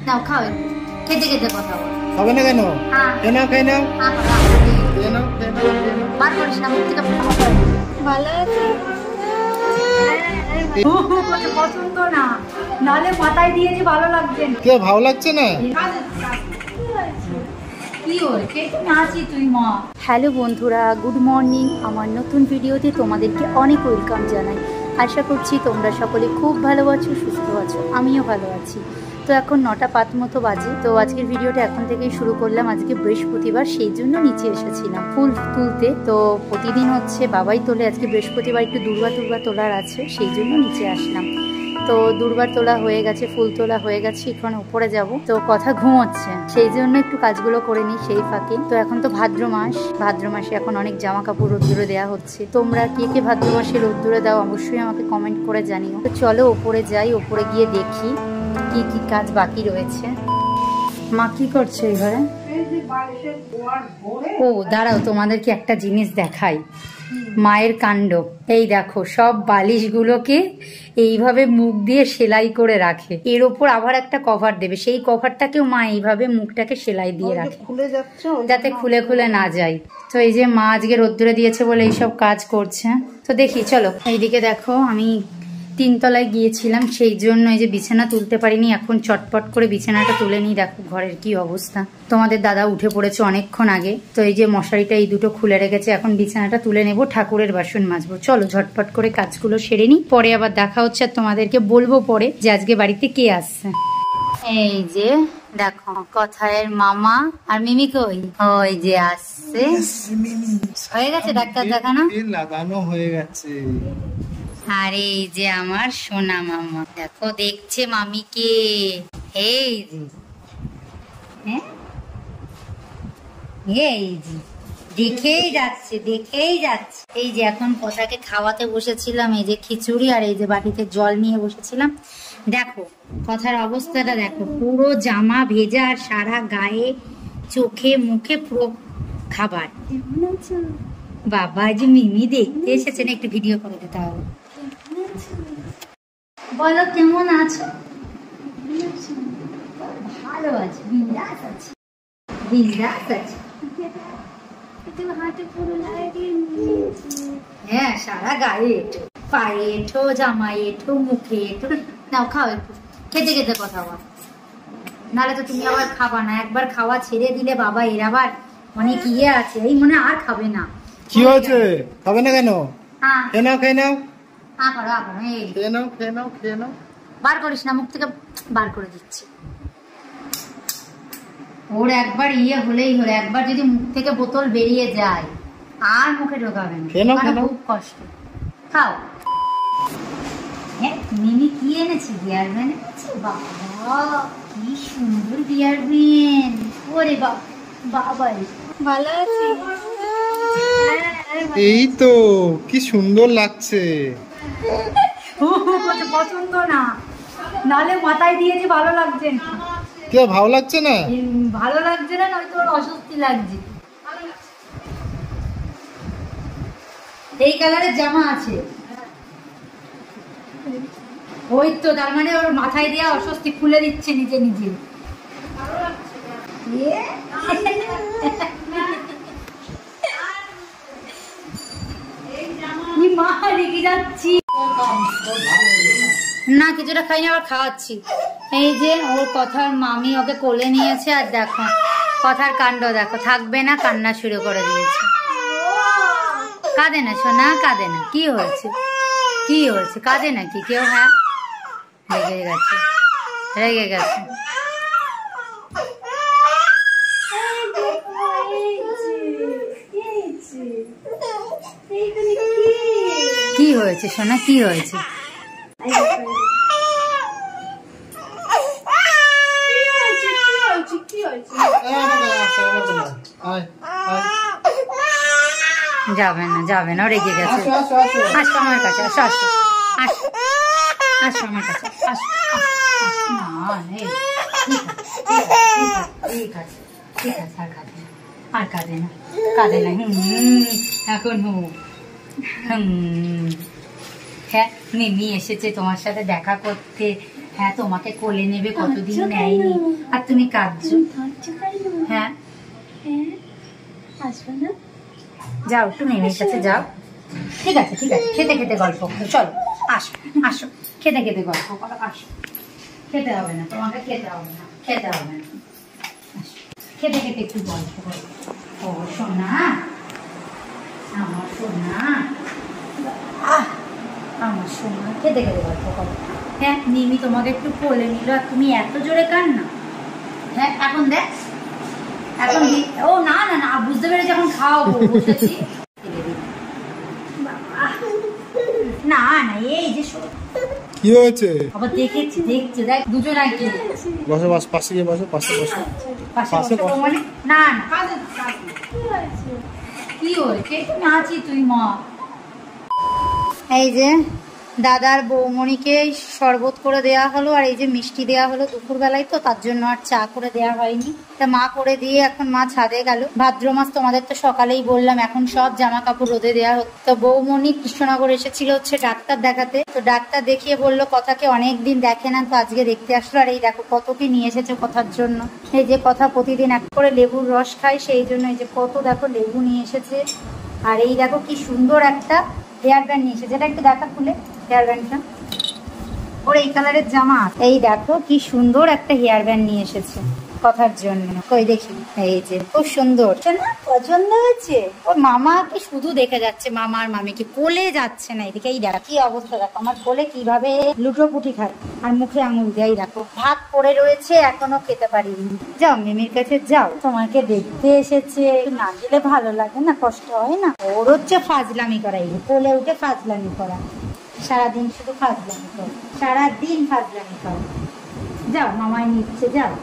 নাও খাও, খেতে খেতে কথা বল। খাবে না কেন? খেয়ে নাও, খেয়ে নাও, খেয়ে নাও, খেয়ে নাও। বার করিস না মুখ থেকে। ভালো আছে? পছন্দ না, নালে মাথায় দিয়েছি ভালো লাগছে না। কে ভালো লাগছে না? হ্যালো বন্ধুরা, গুড মর্নিং। আমার নতুন ভিডিওতে তোমাদেরকে অনেক ওয়েলকাম জানাই। আশা করছি তোমরা সকলে খুব ভালো আছো, সুস্থ আছো, আমিও ভালো আছি। তো এখন 9টা 5 মতো বাজে। তো আজকের ভিডিওটা এখন থেকেই শুরু করলাম। আজকে বৃহস্পতিবার, সেই জন্য নিচে এসেছিলাম ফুল তুলতে। তো প্রতিদিন হচ্ছে বাবাই তোলে, আজকে বৃহস্পতিবার একটু দুর্বা তোলার আছে, সেই জন্য নিচে আসলাম। তো দুর্বার তোলা হয়ে গেছে, ফুল তোলা হয়ে গেছে, এখন উপরে যাব। তো কথা ঘুমোচ্ছে, সেই জন্য একটু কাজগুলো করে নিই সেই ফাঁকে। তো এখন তো ভাদ্র মাসে এখন অনেক জামা কাপড় রোদ্দুরে দেওয়া হচ্ছে। তোমরা কে কে ভাদ্র মাসে রোদ্দুরে দাও অবশ্যই আমাকে কমেন্ট করে জানিও। তো চলো উপরে যাই, উপরে গিয়ে দেখি কি কি কাজ বাকি রয়েছে। মা কি করছে এই ঘরে? ও দাঁড়াও, তোমাদেরকে একটা জিনিস দেখাই, মায়ের কাণ্ড। এই দেখো, সব বালিশগুলোকে এইভাবে মুখ দিয়ে সেলাই করে রাখে, এর ওপর আবার একটা কভার দেবে, সেই কভারটাকেও মা এইভাবে মুখটাকে সেলাই দিয়ে রাখে যাতে খুলে খুলে না যায়। তো এই যে মা আজকে রোদ্দুরে দিয়েছে বলে এইসব কাজ করছে। তো দেখি চলো। এইদিকে দেখো, আমি 3 তলায় গিয়েছিলাম, সেই জন্য এই যে বিছানা তুলতে পারিনি। এখন চটপট করে বিছানাটা তুলে নিই। দেখো ঘরের কি অবস্থা। তোমাদের দাদা উঠে পড়েছে অনেকক্ষণ আগে। তো এই যে মশারিটা এই দুটো খুলে রেখেছে, এখন বিছানাটা তুলে নেব, ঠাকুরের বাসন মাজবো। চলো ঝটপট করে কাজগুলো সেরে নিই, পরে আবার দেখা হচ্ছে। আর তোমাদেরকে বলবো পরে যে আজকে বাড়িতে কে আসছে। এই যে দেখো, কথায়ের মামা আর মিমি কই? ওই যে আসছে। হয়ে গেছে ডাক্তার দেখানো? লাগানো হয়ে গেছে। আর এই যে আমার সোনা মামা, দেখো দেখছে মামিকে। এই যে এই যে দেখেই যাচ্ছে। এই যে এখন কথাকে খাওয়াতে বসেছিলাম, এই যে খিচুড়ি, আর এই যে বাটিতে জল নিয়ে বসেছিলাম। দেখো কথার অবস্থাটা দেখো, পুরো জামা ভেজা, আর সারা গায়ে চোখে মুখে পুরো খাবার। বাবা যে মিমি দেখতে এসেছেন, একটু ভিডিও করে দিতে হবে। বলো কেমন আছো? ভালো আছি, বিন্দাস আছি। হ্যাঁ, সারা গায়ে এঁঠো, পায়ে এঁঠো, জামায় এঁঠো, মুখে এঁঠো। নাও খাও, একটু খেতে খেতে কথা বল, নাহলে তো তুমি আবার খাবা না। একবার খাওয়া ছেড়ে দিলে বাবা এর আবার অনেক ইয়ে আছে, এই মনে আর খাবে না। কি হয়েছে? খাবে না কেন? হ্যাঁ খেয়ে নাও, খেয়ে নাও, খেয়ে নাও, খেয়ে নাও, খেয়ে নাও। বার করিস না মুখ থেকে, বার করে দিচ্ছি। ওর একবার ইয়ে হলেই হলো, একবার যদি মুখ থেকে বোতল বেরিয়ে যায় আর মুখে ঢোকাবে না, খুব কষ্ট। খাও। মিমি কি এনেছি? বিয়ার ব্যান এনেছি। বাবা কি সুন্দর বিয়ার ব্যান। ওরে বাবা, ভালো আছি। এই তো কি সুন্দর লাগছে। পছন্দ না, নালে মাথায় দিয়েছি ভালো লাগছে না। কে ভালো লাগছে না? ভালো লাগছে না, নয়তো ওর অস্বস্তি লাগছে। এই কালারের জামা আছে, ওই তো তার মানে ওর মাথায় দেওয়া অস্বস্তি, খুলে দিচ্ছে নিজে নিজে। মা রেগে যাচ্ছি না, কিছুটা খাইনি, আবার খাওয়াচ্ছি। এই যে ওর কথার মামি ওকে কোলে নিয়েছে, আর দেখো কথার কাণ্ড দেখো, থাকবে না, কান্না শুরু করে দিয়েছে। কাঁদে না সোনা, কাঁদে না। কি হয়েছে? কাঁদে নাকি কেউ? হ্যাঁ, রেগে গেছে। কি হয়েছে সোনা, কি হয়েছে? যাবে না, রেগে গেছে। আসো আমার কাছে, আসো আমার কাছে, ঠিক আছে, আর কাঁদে না। এখন হ্যাঁ, মিমি এসেছে তোমার সাথে দেখা করতে। হ্যাঁ তোমাকে কোলে নেবে, কতদিন নেয়নি, আর তুমি কাঁদছো। হ্যাঁ যাও একটু মেমের কাছে যাও। ঠিক আছে ঠিক আছে, খেতে খেতে গল্প করো, চলো আসো আসো, খেতে খেতে গল্প করো, আসো। খেতে হবে না তোমাকে, খেতে হবে না, খেতে হবে না, খেতে খেতে একটু গল্প করো। ও সোনা, আমার সোনা, আমার সোনা, খেতে খেতে গল্প করো। হ্যাঁ মিমি তোমাকে একটু কোলে নিল আর তুমি এত জোরে কান্না। হ্যাঁ এখন দেখ, এখন ও না না না, বুঝতে পেরেছি, এখন খাওয়াবো, বসেছি। না না এই যে কি হয়েছে? আবার দেখেছি, দেখছো, দেখ দুজন আগে বসো, পাশে গিয়ে বসো, পাশে বসো, পাশে বসো। মানে না না কি হয়েছে, তুমি আছি তুই মা। এই যে দাদার বৌমণিকে শরবত করে দেয়া হলো, আর এই যে মিষ্টি দেয়া হলো দুপুর বেলায়, তো তার জন্য আর চা করে দেয়া হয়নি, তা মা করে দিয়ে এখন মা ছাদে গেল। ভাদ্র মাস তোমাদের তো সকালেই বললাম, এখন সব জামা কাপড় রোদে দেওয়া হতো। তো বৌমণি কৃষ্ণনগর এসেছিল হচ্ছে ডাক্তার দেখাতে, তো ডাক্তার দেখিয়ে বললো কথাকে অনেকদিন দেখে না, তো আজকে দেখতে আসলো। আর এই দেখো কত কি নিয়ে এসেছে কথার জন্য। এই যে কথা প্রতিদিন এক করে লেবুর রস খায়, সেই জন্য এই যে কত দেখো লেবু নিয়ে এসেছে। আর এই দেখো কি সুন্দর একটা হেয়ার ব্যান্ড নিয়ে এসেছে, যেটা একটু দেখা খুলে হেয়ার ব্যান্ডটা, ওর এই কালারের জামা। এই দেখো কি সুন্দর একটা হেয়ার ব্যান্ড নিয়ে এসেছে কথার জন্য, কই দেখি, এই যে খুব সুন্দর না, পছন্দ হয়েছে। ওর মামা কি শুধু দেখে যাচ্ছে, মামা আর মামিকে কোলে যাচ্ছে না। এদিকে এই দেখো কি অবস্থা, দেখো আমার কোলে কিভাবে লুটোপুটি খায় আর মুখে আঙুল দিয়ে। দেখো ভাত পড়ে রয়েছে, এখনো খেতে পারিনি। যাও মিমির কাছে যাও, তোমাকে দেখতে এসেছে, না গেলে ভালো লাগে না, কষ্ট হয় না। ওর হচ্ছে ফাজলামি করা, এই কোলে উঠে ফাজলামি করা, সারাদিন শুধু ফাজলামি করো, সারাদিন ফাজলামি করো। যাও মামায় নিচ্ছে, যাও।